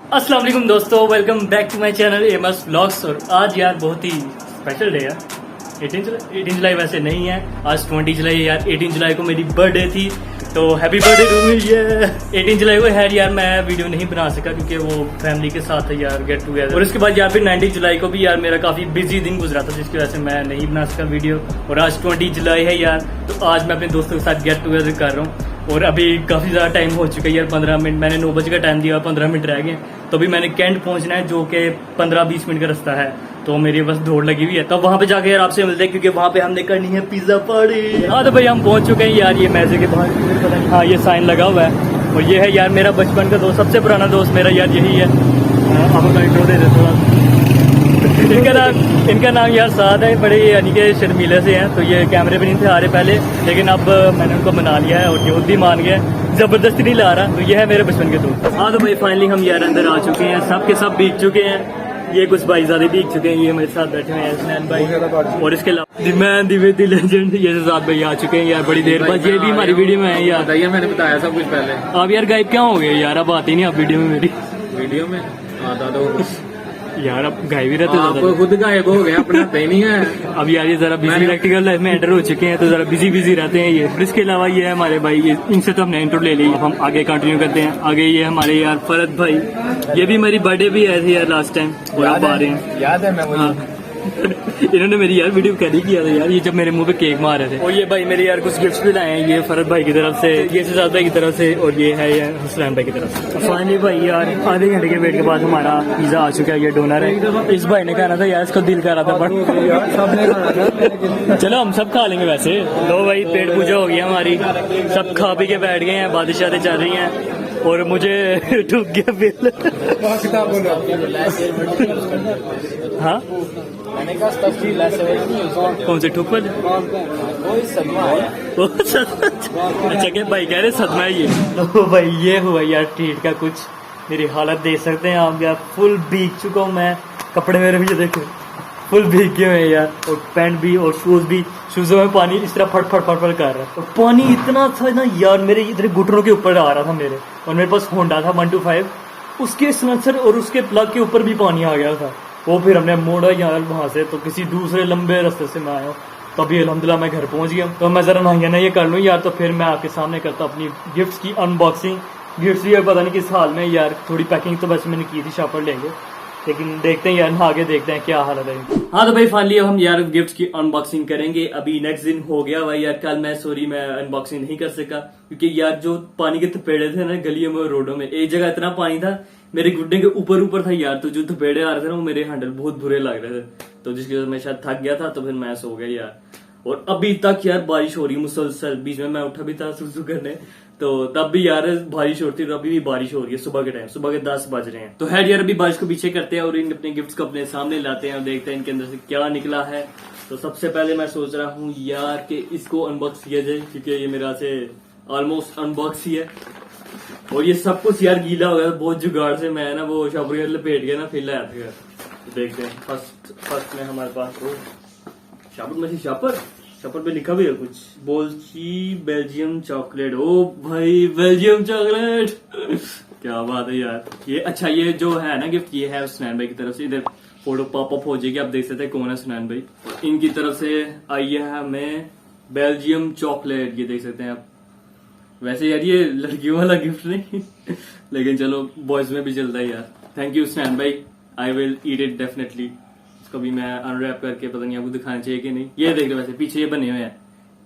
अस्सलाम वालेकुम दोस्तों, welcome back to my channel MS vlogs. और आज यार बहुत ही स्पेशल डे है। 18 जुलाई वैसे नहीं है, आज 20 जुलाई है यार। 18 जुलाई को मेरी बर्थडे थी, तो हैप्पी बर्थडे टू मी। ये 18 जुलाई को है यार, मैं वीडियो नहीं बना सका क्योंकि वो फैमिली के साथ है यार, गेट टुगेदर। और उसके बाद यार फिर 19 जुलाई को भी यार मेरा काफी बिजी दिन गुजरा था, जिसकी वजह से मैं नहीं बना सका वीडियो। और आज 20 जुलाई है यार, तो आज मैं अपने दोस्तों के साथ गेट टुगेदर कर रहा हूँ। और अभी काफ़ी ज़्यादा टाइम हो चुका है यार, 15 मिनट। मैंने 9 बजे का टाइम दिया, 15 मिनट रह गए। तो अभी मैंने कैंट पहुंचना है, जो कि 15-20 मिनट का रास्ता है। तो मेरी बस दौड़ लगी हुई है, तब वहाँ पे जाके यार आपसे मिलते हैं, क्योंकि वहाँ पे हमने करनी है पिज्ज़ा पार्टी। हाँ तो भाई हम पहुंच चुके हैं यार, ये मैजे के बाहर पता नहीं, हाँ ये साइन लगा हुआ है। और ये है यार मेरा बचपन का दोस्त, सबसे पुराना दोस्त मेरा यार यही है। अब अपना इंट्रो दे दे थोड़ा। इनका नाम यार साद है, बड़े यानी कि शर्मीले से हैं। तो ये कैमरे पे नहीं थे आ रहे पहले, लेकिन अब मैंने उनको मना लिया है और ये भी मान गया, जबरदस्ती नहीं ला रहा। तो ये है मेरे बचपन के दोस्त। हाँ तो भाई फाइनली हम यार अंदर आ चुके हैं, सब के सब भीग चुके हैं। ये कुछ भाई ज्यादा भीग चुके हैं, ये मेरे साथ बैठे हुए हैं स्नैन भाई। और इसके अलावा द मैन द लेजेंड ये साथ भाई आ चुके हैं यार, बड़ी देर बाद। ये भी हमारी वीडियो में है यार, बताइए, मैंने बताया सब कुछ पहले। अब यार गायब क्या हो गए यार, अब आती नहीं आप वीडियो में मेरी। वीडियो में आता तो यार अब गायब ही रहते आप खुद गायब हो गए, अपना पे नहीं है। अब यार ये जरा बिजी प्रैक्टिकल लाइफ में एंटर हो चुके हैं, तो जरा बिजी रहते हैं ये। और इसके अलावा ये है हमारे भाई, ये इनसे तो हमने इंट्रो ले ली। अब हम आगे कंटिन्यू करते हैं। आगे ये हमारे यार फरद भाई, ये भी मेरी बर्थडे भी आए थे यार लास्ट टाइम, और अब आ रहे हैं। याद है मैं हाँ इन्होंने मेरी यार वीडियो कैरी किया था यार, ये जब मेरे मुंह पे केक मार रहे थे। और ये भाई मेरे यार कुछ गिफ्ट्स भी लाए हैं, ये फरद भाई की तरफ से, ये सिजाद भाई की तरफ से, और ये है यार हुसैन भाई की तरफ से। फाइनली भाई यार आधे घंटे के वेट के बाद हमारा पिज्जा आ चुका है। ये डोनर है, इस भाई ने कहना था यार, इसका दिल कर रहा था बट चलो हम सब खा लेंगे वैसे। लो भाई पेट पूजा हो गया हमारी, सब खा पी के बैठ गए हैं, बातें चल रही हैं। और मुझे ठुक गया बिल। हाँ कौन से ठुक पर? अच्छा क्या भाई कह रहे सदमा है ये। तो भाई ये हुआ यार ट्रीट का कुछ। मेरी हालत देख सकते हैं आप यार, फुल भीग चुका हूँ मैं। कपड़े मेरे भी देखो फुल भीग गए हुए यार, और पैंट भी और शूज भी। शूजों में पानी इस तरह फट कर रहा है, और पानी इतना था ना यार, मेरे इतने घुटनों के ऊपर आ रहा था मेरे। और मेरे पास होंडा था 125, उसके सिलेंसर और उसके प्लग के ऊपर भी पानी आ गया था। वो फिर हमने मोड़ा यार वहां से, तो किसी दूसरे लंबे रास्ते से मैं आया। तभी अल्हम्दुलिल्लाह मैं घर पहुंच गया। तो मैं जरा नहाया ये कर लूँ यार, तो फिर मैं आपके सामने करता अपनी गिफ्ट्स की अनबॉक्सिंग। गिफ्ट्स भी पता नहीं किस हाल में यार, थोड़ी पैकिंग तो वैसे मैंने की थी, शॉपर लेंगे, लेकिन देखते हैं यार, नहा के देखते हैं क्या हालत है। हाँ तो भाई फाइनली अब हम यार गिफ्ट्स की अनबॉक्सिंग करेंगे। अभी नेक्स्ट दिन हो गया भाई यार, कल मैं अनबॉक्सिंग नहीं कर सका, क्योंकि यार जो पानी के थपेड़े थे ना गलियों में, रोडों में, एक जगह इतना पानी था मेरे घुटने के ऊपर था यार। तो जो थपेड़े आ रहे थे ना, वो मेरे हैंडल बहुत बुरे लग रहे थे। तो जिसकी वजह से मैं शायद थक गया था, तो फिर मैं सो गया यार। और अभी तक यार बारिश हो रही है मुसलसल। बीच में मैं उठा भी था सुसु करने, तो तब भी यार बारिश होती है। तो अभी भी बारिश हो रही है सुबह के टाइम, सुबह के 10 बज रहे हैं। तो है यार अभी बारिश को पीछे करते हैं और इन अपने गिफ्ट्स को अपने सामने लाते हैं और देखते हैं इनके अंदर से क्या निकला है। तो सबसे पहले मैं सोच रहा हूँ यार कि इसको अनबॉक्स किया जाए, क्योंकि ये मेरा से ऑलमोस्ट अनबॉक्स ही है। और ये सब कुछ यार गीला हो गया, बहुत जुगाड़ से मैं ना वो शॉपर के लपेट गया ना, फिर लाया था। तो देखते हैं फर्स्ट में हमारे पास वो शॉपर पे लिखा भी है कुछ, बोल्ची बेल्जियम चॉकलेट। ओ भाई बेल्जियम चॉकलेट क्या बात है यार। ये अच्छा, ये जो है ना गिफ्ट, ये है सुनैन भाई की तरफ से। इधर फोटो पॉपअप हो जाएगी, आप देख सकते हैं कौन है सुनैन भाई। इनकी तरफ से आई है हमें बेल्जियम चॉकलेट, ये देख सकते हैं आप। वैसे यार ये लड़कियों वाला गिफ्ट नहीं लेकिन चलो बॉयज में भी चलता है यार। थैंक यू स्नैन भाई, I will eat it definitely. इसको भी मैं अनरैप करके, पता नहीं आपको दिखाना चाहिए कि नहीं। ये देख लो, वैसे पीछे ये बने हुए हैं,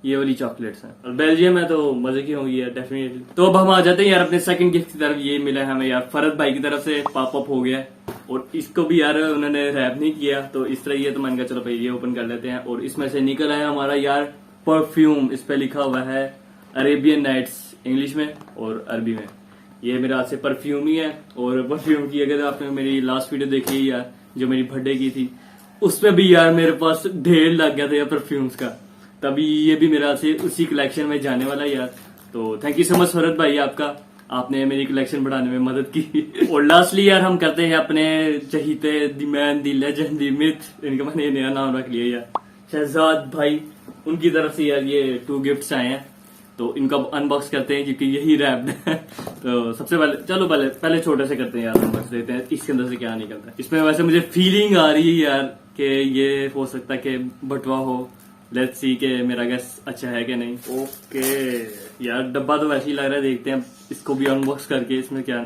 ये वाली चॉकलेट्स हैं। और बेल्जियम है तो मजे की होंगी यार डेफिनेटली। तो अब हम आ जाते हैं यार अपने सेकंड गिफ्ट की तरफ। ये मिला है हमें यार फरद भाई की तरफ से, पॉपअप हो गया है। और इसको भी यार उन्होंने रैप नहीं किया, तो इस तरह ये, तो मैंने कहा चलो भाई ये ओपन कर लेते हैं। और इसमें से निकल आया हमारा यार परफ्यूम। इस पे लिखा हुआ है अरेबियन नाइट्स इंग्लिश में और अरबी में। ये मेरे हाथ से परफ्यूम ही है। और परफ्यूम की अगर आपने मेरी लास्ट वीडियो देखी है यार, जो मेरी बर्थडे की थी, उसमें भी यार मेरे पास ढेर लग गया था यार परफ्यूम्स का। तभी ये भी मेरे हाथ से उसी कलेक्शन में जाने वाला यार। तो thank you so much Farad भाई आपका, आपने मेरी कलेक्शन बढ़ाने में मदद की। और लास्टली यार हम करते हैं अपने चहीते the man the legend the myth, इनका मैंने नया नाम रख लिया यार, शहजाद भाई। उनकी तरफ से यार ये 2 गिफ्ट्स आए हैं। तो इनको अनबॉक्स करते हैं क्योंकि यही रैप्ड है। तो सबसे पहले चलो पहले छोटे से करते हैं यार, अनबॉक्स देखते हैं इसके अंदर से क्या निकलता है। इसमें वैसे मुझे फीलिंग आ रही है यार कि ये हो सकता है कि बटवा हो। लेट्स सी के मेरा गैस अच्छा है कि नहीं। ओके यार डब्बा तो वैसे ही लग रहा है, देखते हैं इसको भी अनबॉक्स करके इसमें क्या।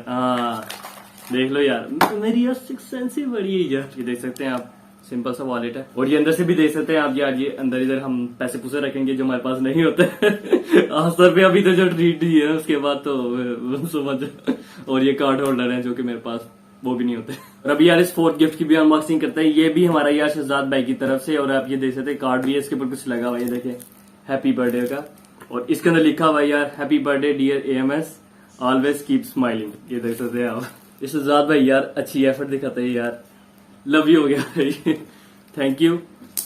देख लो यार मेरी यार सिक्स सेंस ही बड़ी है यार। ये देख सकते हैं आप, सिंपल सा वॉलेट है। और ये अंदर से भी देख सकते हैं आप यार, ये अंदर इधर हम पैसे पूसे रखेंगे जो हमारे पास नहीं होते। आस्तर पे अभी तो जो ट्रीट दी है उसके बाद तो समझ। और ये कार्ड होल्डर है जो कि मेरे पास वो भी नहीं होते। और अभी यार इस फोर्थ गिफ्ट की भी अनबॉक्सिंग करते हैं। ये भी हमारा यार शहजाद भाई की तरफ से, और आप ये देख सकते हैं कार्ड भी है, इसके ऊपर कुछ लगा हुआ है देखिए हैप्पी बर्थडे का। और इसके अंदर लिखा हुआ है यार happy birthday dear AMS always keep smiling. ये देख सकते हैं आप। ये शहजाद भाई यार अच्छी एफर्ट दिखाते हैं यार, लव यू हो गया भाई। Thank you.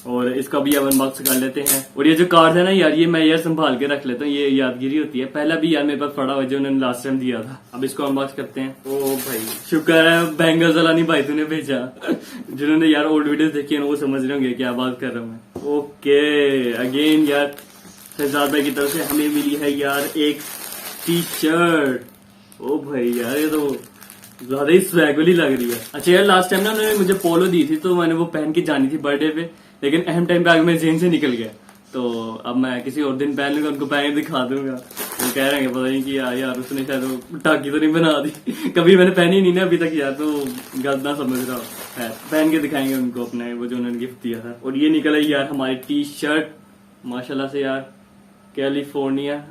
और इसका भी अब अनबॉक्स कर लेते हैं। और ये जो कार्ड है ना यार, ये मैं यार संभाल के रख लेता हूँ, ये यादगिरी होती है। पहला भी यार मेरे पास पड़ा हुआ जो उन्होंने लास्ट टाइम दिया था। अब इसको अनबॉक्स करते हैं। ओ भाई शुक्र है बैंगल जलानी भाई तूने भेजा। जिन्होंने यार ओल्ड वीडियोस देखी है वो समझ रहे होंगे क्या बात कर रहा हूँ मैं। ओके अगेन यार शहजाद भाई की तरफ से हमें मिली है यार एक टी-शर्ट। ओ भाई यार ये तो ज्यादा ही स्वैगली लग रही है। अच्छा यार लास्ट टाइम ना उन्होंने मुझे पोलो दी थी तो मैंने वो पहन के जानी थी बर्थडे पे, लेकिन अहम टाइम पे आगे मैं जेन से निकल गया। तो अब मैं किसी और दिन पहन लूंगा, उनको पहन के दिखा दूंगा। वो कह रहे हैं पता नहीं कि यार उसने शायद वो टाकी तो नहीं बना दी। कभी मैंने पहनी नहीं ना अभी तक यार, तो गलत ना समझ रहा है। पहन के दिखाएंगे उनको अपने वो जो उन्होंने गिफ्ट दिया था। और ये निकला यार हमारी टी-शर्ट माशाल्लाह से यार, कैलिफोर्निया।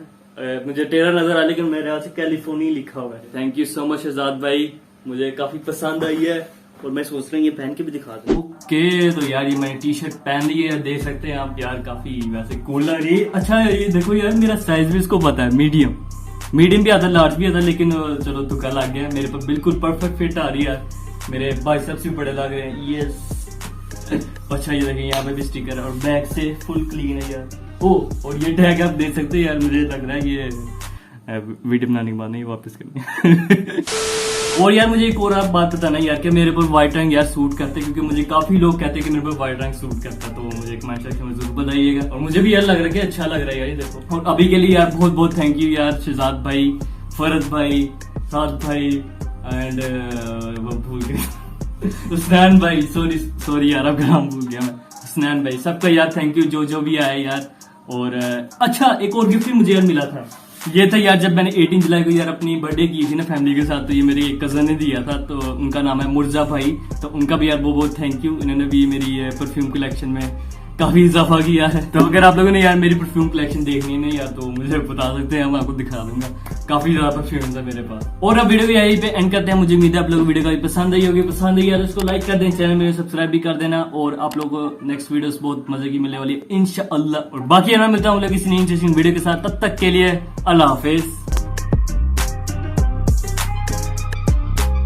मुझे टेरा नजर आ लेकिन मेरे यहाँ से कैलिफोर्निया लिखा हुआ है। Thank you so much Shahzad भाई, मुझे काफी पसंद आई है और मैं सोच रहा हूँ ये पहन के भी दिखा दूं। ओके तो यार ये मैंने टी-शर्ट पहन ली है, देख सकते हैं आप यार काफी वैसे कूल लग रही है। अच्छा ये देखो यार मेरा साइज भी इसको पता है, मीडियम भी आता है, लार्ज भी आता है, लेकिन चलो तुक्का लग गया। मेरे पर बिल्कुल परफेक्ट फिट आ रही है, मेरे बाइसेप्स भी बड़े लग रहे हैं। यस अच्छा ये देखिए यहाँ पे भी स्टिकर है और बैक से फुल क्लीन है यार। ओ और ये टैग आप देख सकते हैं यार, मुझे लग रहा है ये वीडियो बनाने के बाद नहीं वापस करनी। और यार मुझे एक और आप बात बताना यार कि मेरे पर व्हाइट रंग यार सूट करते हैं, क्योंकि मुझे काफी लोग कहते हैं कि मेरे पर व्हाइट रंग सूट करता है। तो मुझे कमेंट सेक्शन में जरूर बताइएगा। और मुझे भी यार लग रहा है कि अच्छा लग रहा है यार ये देखो। और अभी के लिए यार बहुत बहुत थैंक यू यार शहजाद भाई, फरद भाई, साद भाई एंड भूल गए हुसनैन भाई, सॉरी यार अब नाम भूल गया मैं। हुसनैन भाई सबका यार थैंक यू जो भी आया यार। और अच्छा एक और गिफ्ट भी मुझे यार मिला था, ये था यार जब मैंने 18 जुलाई को यार अपनी बर्थडे की थी ना फैमिली के साथ, तो ये मेरी एक कजन ने दिया था। तो उनका नाम है मुर्जा भाई, तो उनका भी यार बहुत थैंक यू। इन्होंने भी मेरी परफ्यूम कलेक्शन में काफी इजाफा किया है। तो अगर आप लोगों ने यार मेरी परफ्यूम कलेक्शन देखनी है यार तो मुझे बता सकते हैं, मैं आपको दिखा दूंगा। काफी ज्यादा परफ्यूम है मेरे पास। और अब वीडियो को यहीं पे एंड करते हैं। मुझे उम्मीद है आप लोगों को वीडियो काफी पसंद आई होगी। पसंद आई यार उसको लाइक कर दें, चैनल में सब्सक्राइब भी कर देना। और आप लोगों को नेक्स्ट वीडियोस बहुत मजे की मिलने वाली है इंशाअल्लाह। और बाकी है ना मिलता हूँ किसी नई इंटरेस्टिंग वीडियो के साथ, तब तक के लिए अल्लाह हाफिज।